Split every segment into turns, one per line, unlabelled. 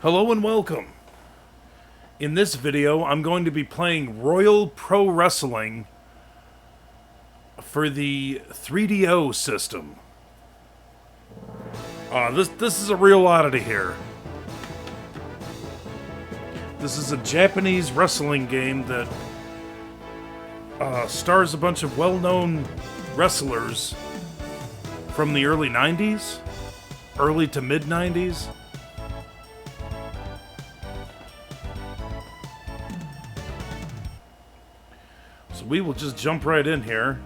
Hello and welcome. In this video, I'm going to be playing Royal Pro Wrestling for the 3DO system. This is a real oddity here. This is a Japanese wrestling game that stars a bunch of well-known wrestlers from the early 90s, early to mid-90s. So we will just jump right in here.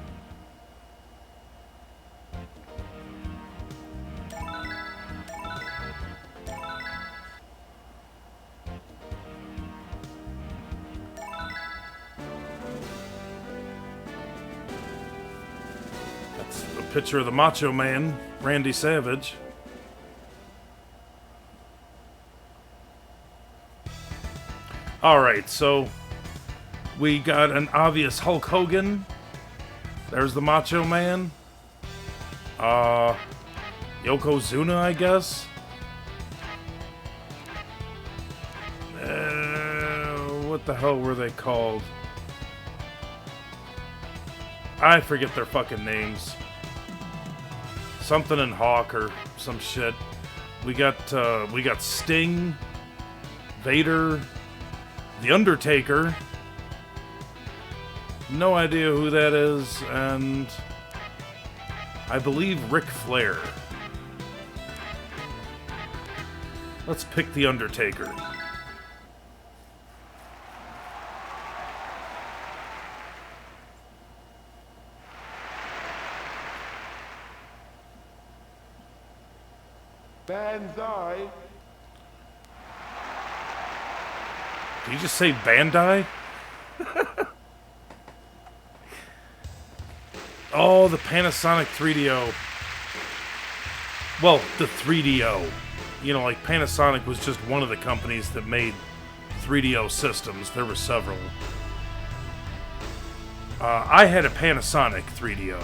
That's a picture of the Macho Man, Randy Savage. Alright, so we got an obvious Hulk Hogan. There's the Macho Man. Yokozuna, I guess. What the hell were they called? I forget their fucking names. Something in Hawk or some shit. We got Sting, Vader, The Undertaker. No idea who that is, and I believe Ric Flair. Let's pick The Undertaker.
Banzai.
Did you just say Bandai? Oh, the Panasonic 3DO. Well, the 3DO. You know, like Panasonic was just one of the companies that made 3DO systems. There were several. I had a Panasonic 3DO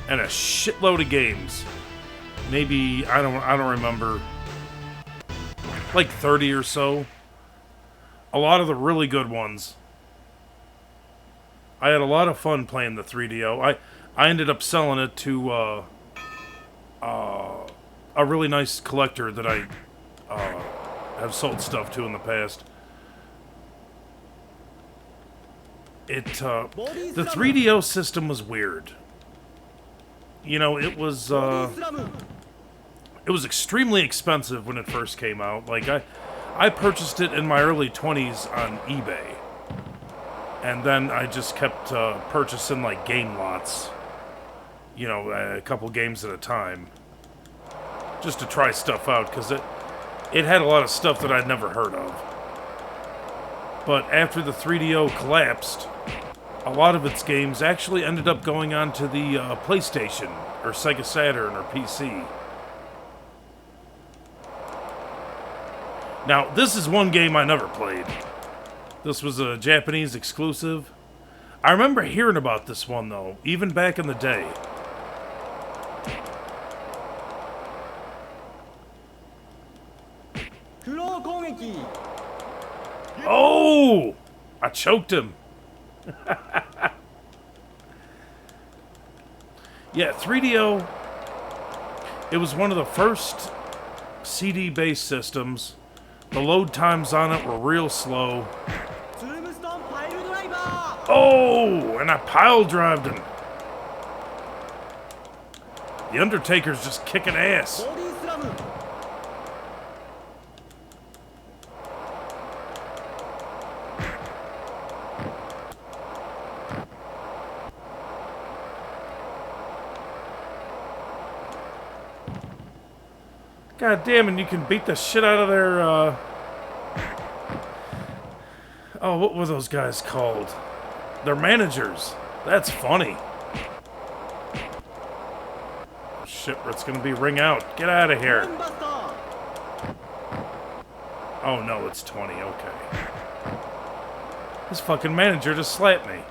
and a shitload of games. Maybe I don't remember. Like 30 or so. A lot of the really good ones. I had a lot of fun playing the 3DO. I ended up selling it to a really nice collector that I have sold stuff to in the past. The 3DO system was weird. You know, it was extremely expensive when it first came out. Like I purchased it in my early 20s on eBay. And then I just kept purchasing, like, game lots. You know, a couple games at a time. Just to try stuff out, because it had a lot of stuff that I'd never heard of. But after the 3DO collapsed, a lot of its games actually ended up going on to the PlayStation, or Sega Saturn, or PC. Now, this is one game I never played. This was a Japanese exclusive. I remember hearing about this one, though, even back in the day. Oh! I choked him. Yeah, 3DO, it was one of the first CD-based systems. The load times on it were real slow. Oh, and I pile-drived him. The Undertaker's just kicking ass. God damn, and you can beat the shit out of their, Oh, what were those guys called? They're managers. That's funny. Shit, it's gonna be ring out. Get out of here. Oh no, it's 20, okay. This fucking manager just slapped me.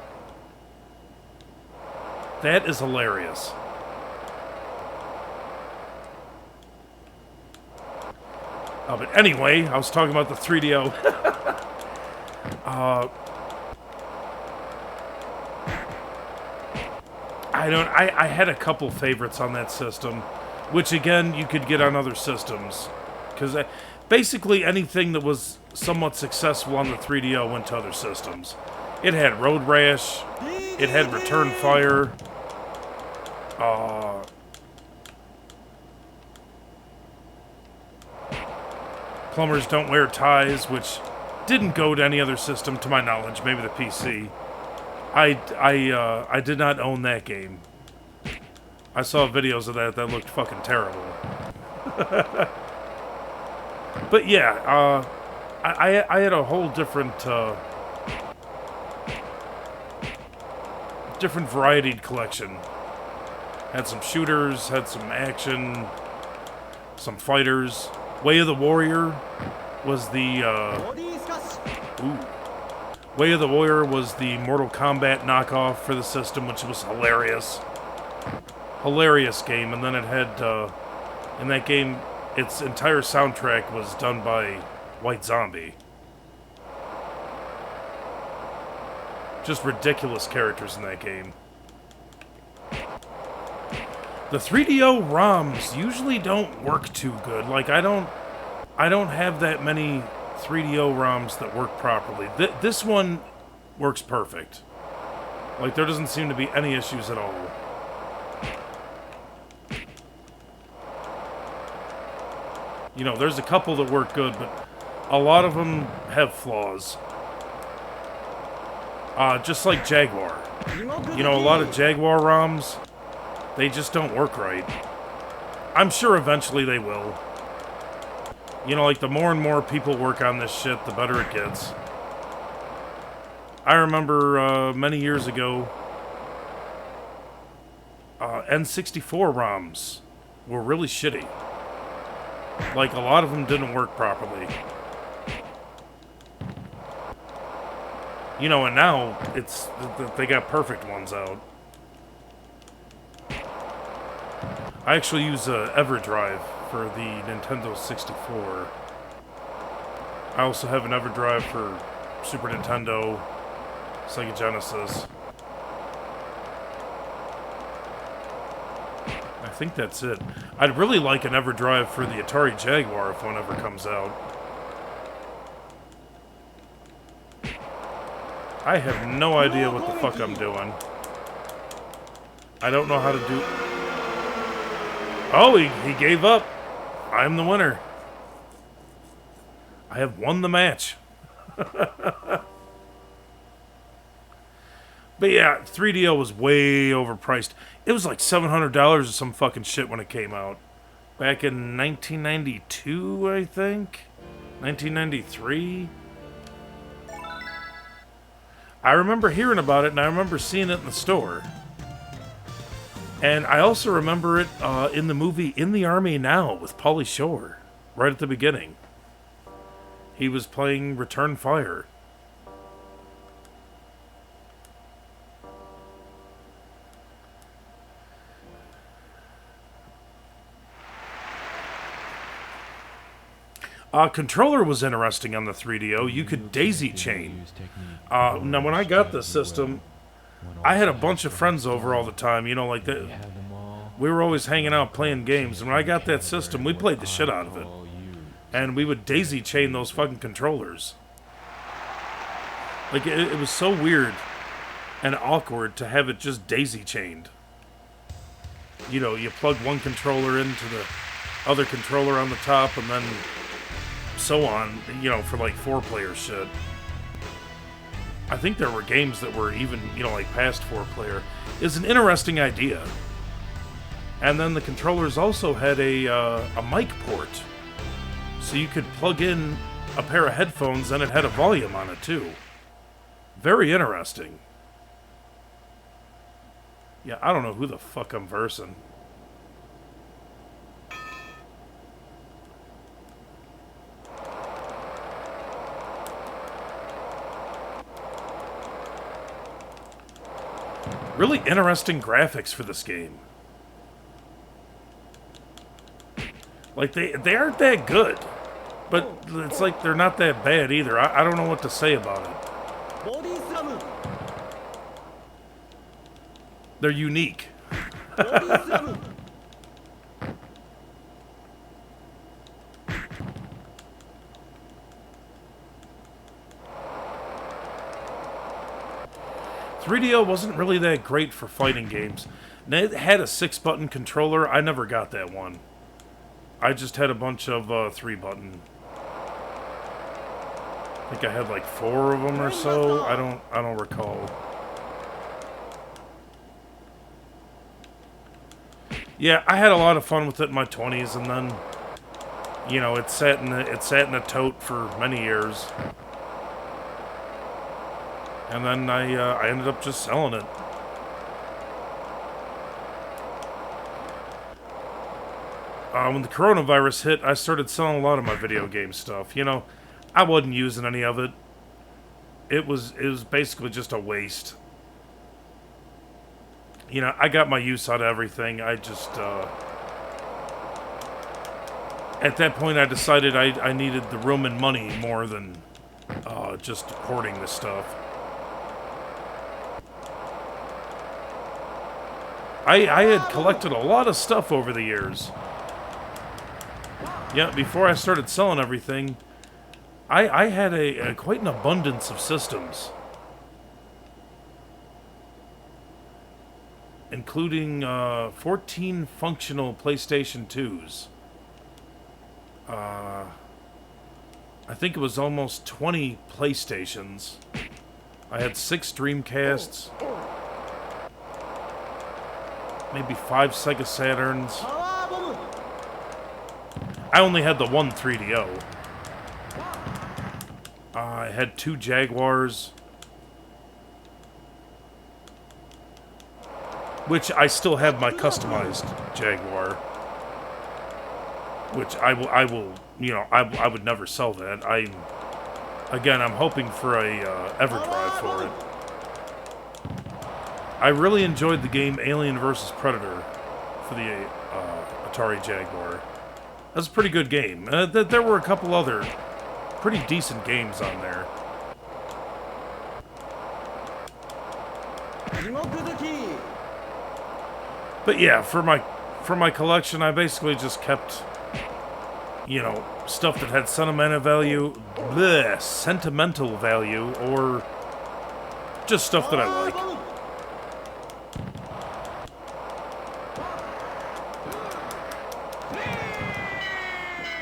That is hilarious. But anyway, I was talking about the 3DO. I had a couple favorites on that system, which again you could get on other systems, because basically anything that was somewhat successful on the 3DO went to other systems. It had Road Rash, it had Return Fire, Plumbers Don't Wear Ties, which didn't go to any other system to my knowledge, maybe the PC. I did not own that game. I saw videos of that looked fucking terrible. But yeah, I had a whole different varietied collection. Had some shooters, had some action, some fighters. Way of the Warrior was the Way of the Warrior was the Mortal Kombat knockoff for the system, which was hilarious. Hilarious game, and then it had, in that game, its entire soundtrack was done by White Zombie. Just ridiculous characters in that game. The 3DO ROMs usually don't work too good. Like, I don't have that many 3DO ROMs that work properly. This one works perfect. Like, there doesn't seem to be any issues at all. You know, there's a couple that work good, but a lot of them have flaws. Just like Jaguar. You know, a lot of Jaguar ROMs, they just don't work right. I'm sure eventually they will. You know, like, the more and more people work on this shit, the better it gets. I remember, many years ago, N64 ROMs were really shitty. Like, a lot of them didn't work properly. You know, and now, they got perfect ones out. I actually use EverDrive for the Nintendo 64. I also have an EverDrive for Super Nintendo, Sega Genesis. I think that's it. I'd really like an EverDrive for the Atari Jaguar if one ever comes out. I have no idea what the fuck I'm doing. I don't know how to do... Oh, he gave up. I'm the winner. I have won the match. But yeah, 3DO was way overpriced. It was like $700 or some fucking shit when it came out. Back in 1992, I think? 1993? I remember hearing about it, and I remember seeing it in the store. And I also remember it in the movie In the Army Now with Pauly Shore, right at the beginning. He was playing Return Fire. Controller was interesting on the 3DO. You could daisy chain. Now, when I got this system, I had a bunch of friends over all the time. You know, like that. We were always hanging out playing games. And when I got that system, we played the shit out of it. And we would daisy chain those fucking controllers. Like, it was so weird and awkward to have it just daisy chained. You know, you plug one controller into the other controller on the top, and then so on, you know, for like 4-player shit. I think there were games that were even, you know, like past 4-player. It's an interesting idea. And then the controllers also had a mic port. So you could plug in a pair of headphones and it had a volume on it too. Very interesting. Yeah, I don't know who the fuck I'm versing. Really interesting graphics for this game. Like, they aren't that good. But it's like they're not that bad either. I don't know what to say about it. They're unique. 3DO wasn't really that great for fighting games. It had a 6-button controller. I never got that one. I just had a bunch of 3-button. I think I had like 4 of them or so. I don't recall. Yeah, I had a lot of fun with it in my 20s, and then, you know, it sat in a tote for many years. And then I ended up just selling it. When the coronavirus hit, I started selling a lot of my video game stuff. You know, I wasn't using any of it. It was basically just a waste. You know, I got my use out of everything. I just, at that point, I decided I needed the room and money more than just hoarding this stuff. I had collected a lot of stuff over the years. Yeah, before I started selling everything, I had quite an abundance of systems. Including 14 functional PlayStation 2s. I think it was almost 20 PlayStations. I had 6 Dreamcasts. Maybe 5 Sega Saturns. I only had the one 3DO. I had 2 Jaguars. Which I still have my customized Jaguar. Which I will, you know, I would never sell that. Again, I'm hoping for a EverDrive for it. I really enjoyed the game Alien vs. Predator for the Atari Jaguar. That's a pretty good game. There were a couple other pretty decent games on there. But yeah, for my collection, I basically just kept, you know, stuff that had sentimental value, or just stuff that I like.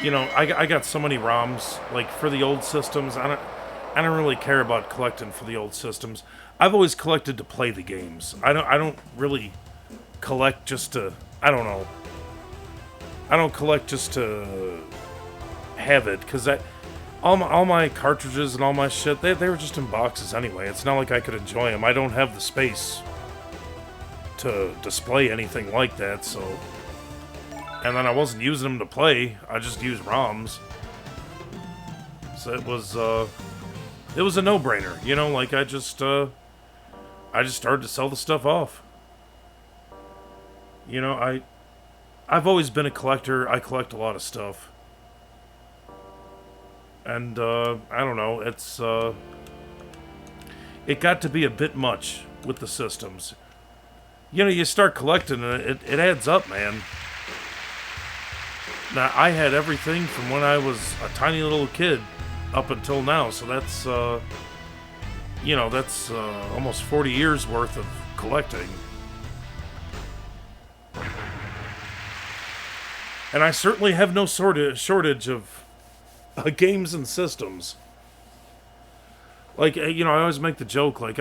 You know, I got so many ROMs, like, for the old systems. I don't really care about collecting for the old systems. I've always collected to play the games. I don't really collect just to, I don't know. I don't collect just to have it, because all my cartridges and all my shit, they were just in boxes anyway. It's not like I could enjoy them. I don't have the space to display anything like that, so... And then I wasn't using them to play. I just used ROMs. So it was a no-brainer, you know. Like I just started to sell the stuff off. You know, I've always been a collector. I collect a lot of stuff, and I don't know. It got to be a bit much with the systems. You know, you start collecting, and it adds up, man. Now, I had everything from when I was a tiny little kid up until now, so that's, you know, that's almost 40 years worth of collecting. And I certainly have no shortage of games and systems. Like, you know, I always make the joke, like,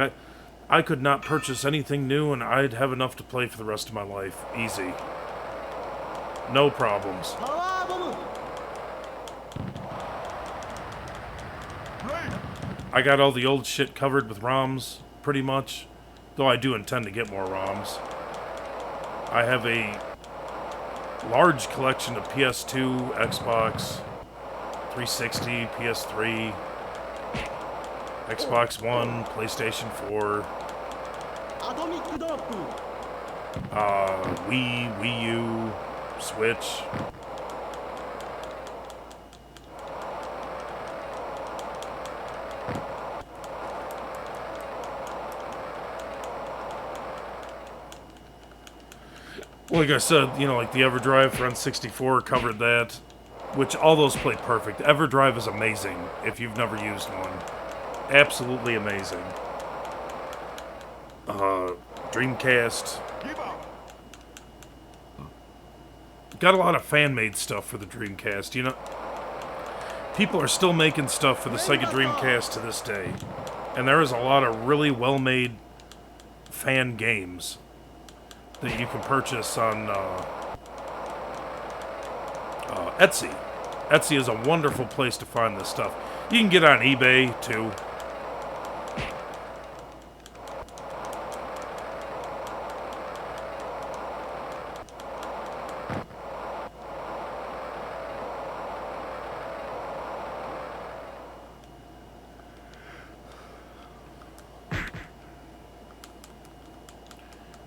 I could not purchase anything new and I'd have enough to play for the rest of my life. Easy. No problems. I got all the old shit covered with ROMs, pretty much. Though I do intend to get more ROMs. I have a large collection of PS2, Xbox, 360, PS3, Xbox One, PlayStation 4, Wii U, Switch. Like I said, you know, like the EverDrive for N64 covered that, which all those played perfect. EverDrive is amazing if you've never used one. Absolutely amazing. Dreamcast. Got a lot of fan-made stuff for the Dreamcast, you know? People are still making stuff for the Sega Dreamcast to this day. And there is a lot of really well-made fan games that you can purchase on Etsy. Etsy is a wonderful place to find this stuff. You can get on eBay, too.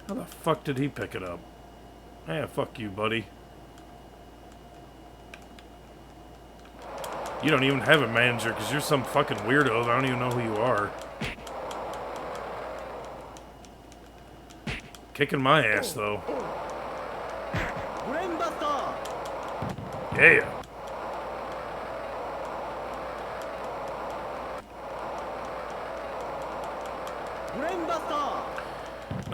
How the fuck did he pick it up? Eh, fuck you, buddy. You don't even have a manager because you're some fucking weirdo. I don't even know who you are. Kicking my ass, though. Yeah.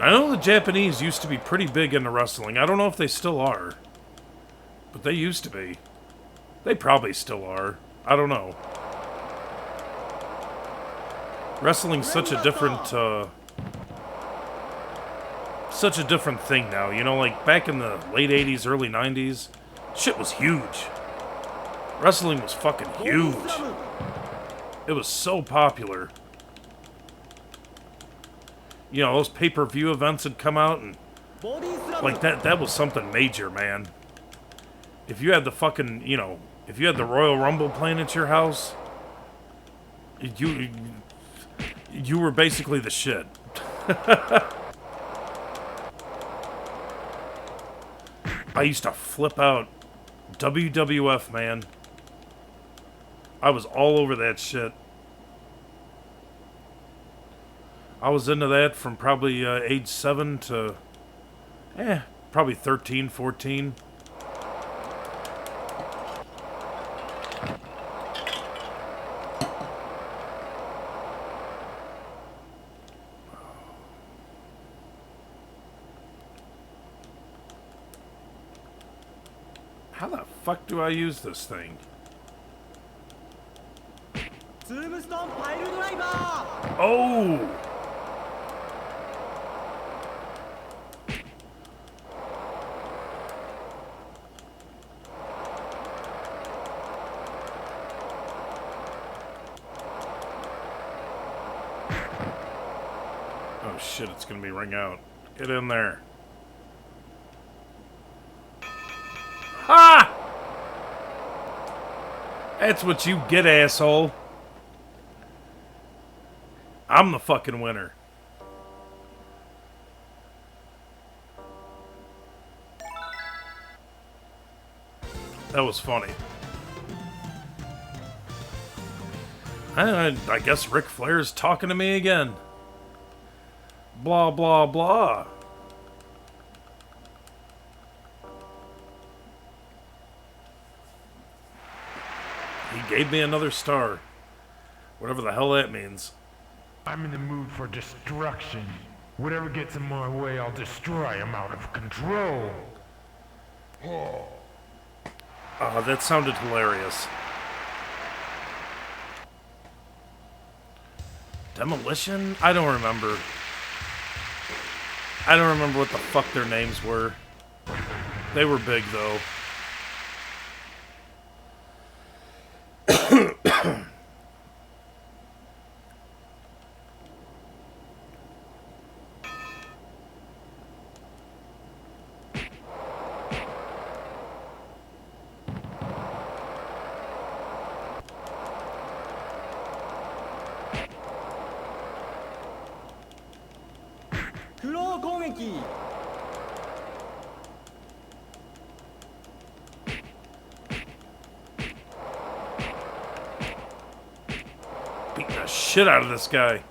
I know the Japanese used to be pretty big into wrestling. I don't know if they still are. But they used to be. They probably still are. I don't know. Wrestling's such a different thing now. You know, like back in the late 80s, early 90s, shit was huge. Wrestling was fucking huge. It was so popular. You know, those pay-per-view events had come out, and like that was something major, man. If you had the fucking, you know, if you had the Royal Rumble playing at your house, you were basically the shit. I used to flip out. WWF, man. I was all over that shit. I was into that from probably age 7 to, probably 13, 14. How the fuck do I use this thing? Oh! Oh shit, it's gonna be ring out. Get in there. Ha! That's what you get, asshole. I'm the fucking winner. That was funny. I guess Ric Flair's talking to me again. Blah, blah, blah. He gave me another star. Whatever the hell that means.
I'm in the mood for destruction. Whatever gets in my way, I'll destroy. I'm out of control.
That sounded hilarious. Demolition? I don't remember. I don't remember what the fuck their names were. They were big, though. Beating the shit out of this guy.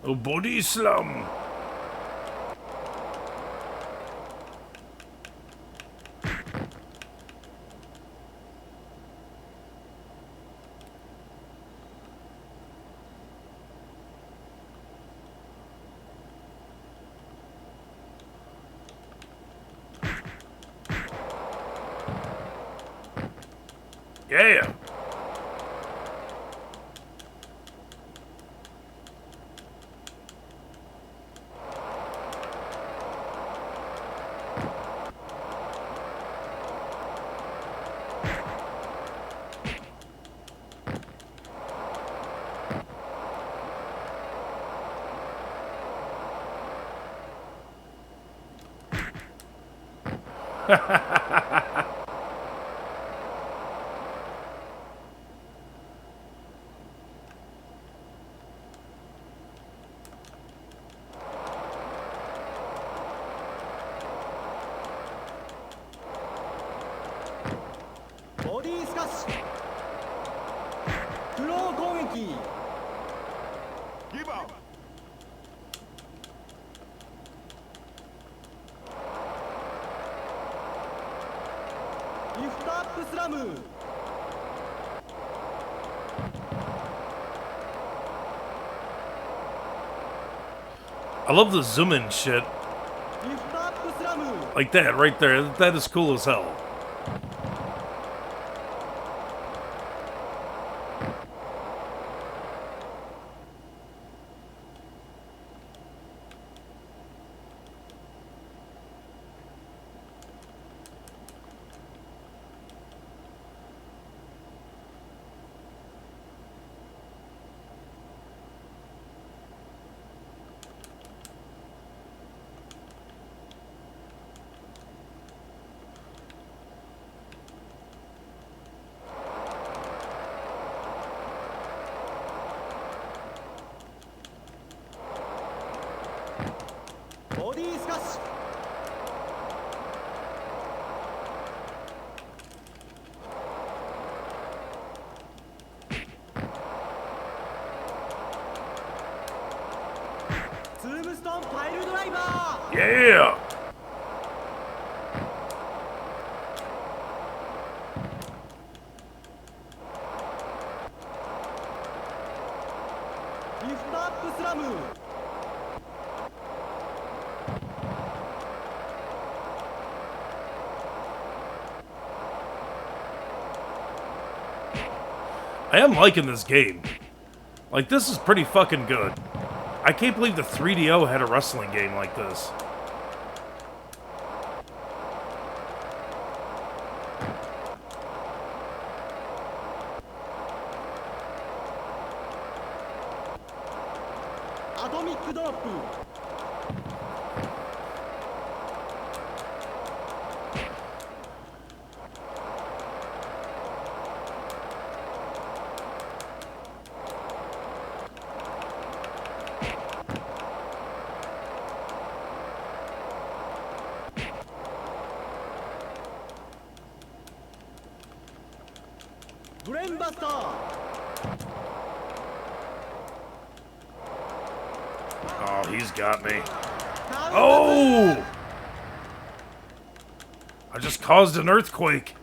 Oh, body slam. Yeah. I love the zoom in shit. Like that right there. That is cool as hell. Yeah! I am liking this game. Like, this is pretty fucking good. I can't believe the 3DO had a wrestling game like this. Oh, he's got me. Oh! I just caused an earthquake.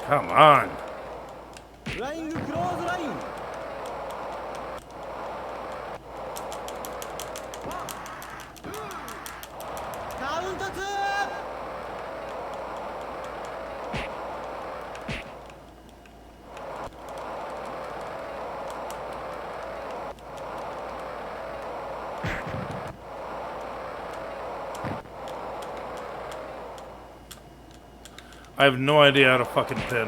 Come on. I have no idea how to fucking pin.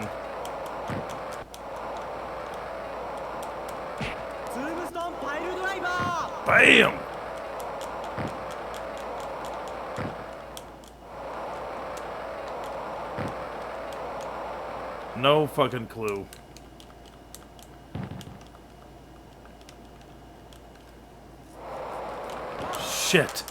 Bam! No fucking clue. Shit.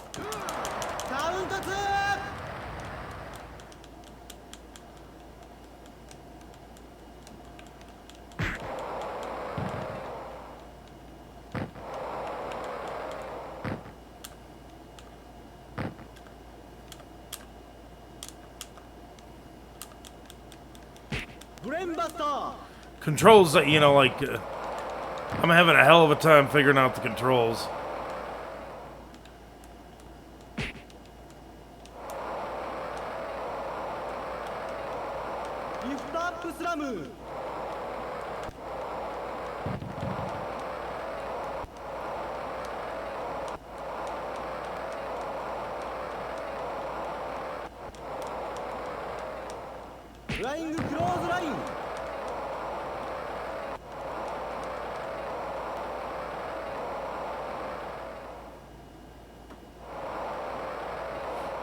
Controls that, you know, like, I'm having a hell of a time figuring out the controls.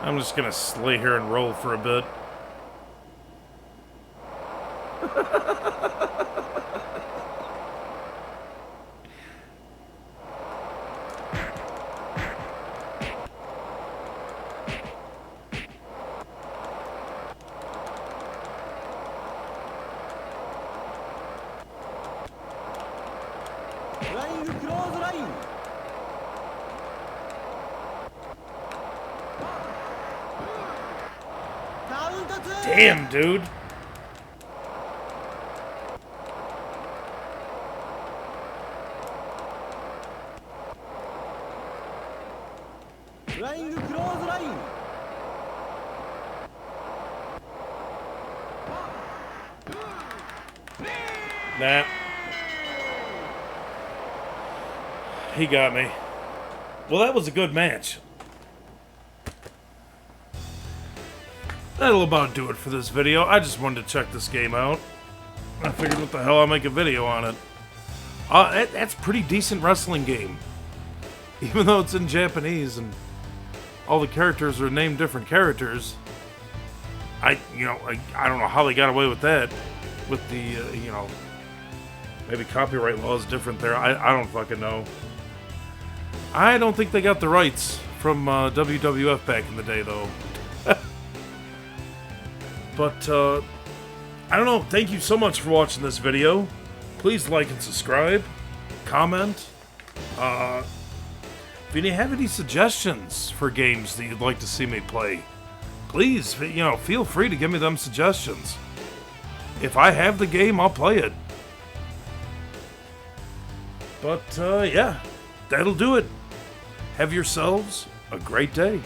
I'm just gonna lay here and roll for a bit. Damn, dude. Nah. He got me. Well, that was a good match. That'll about do it for this video. I just wanted to check this game out. I figured, what the hell, I'll make a video on it. That's a pretty decent wrestling game. Even though it's in Japanese and all the characters are named different characters. I don't know how they got away with that. With the, maybe copyright law is different there. I don't fucking know. I don't think they got the rights from WWF back in the day, though. But, I don't know. Thank you so much for watching this video. Please like and subscribe. Comment. If you have any suggestions for games that you'd like to see me play, please, feel free to give me them suggestions. If I have the game, I'll play it. But, yeah, that'll do it. Have yourselves a great day.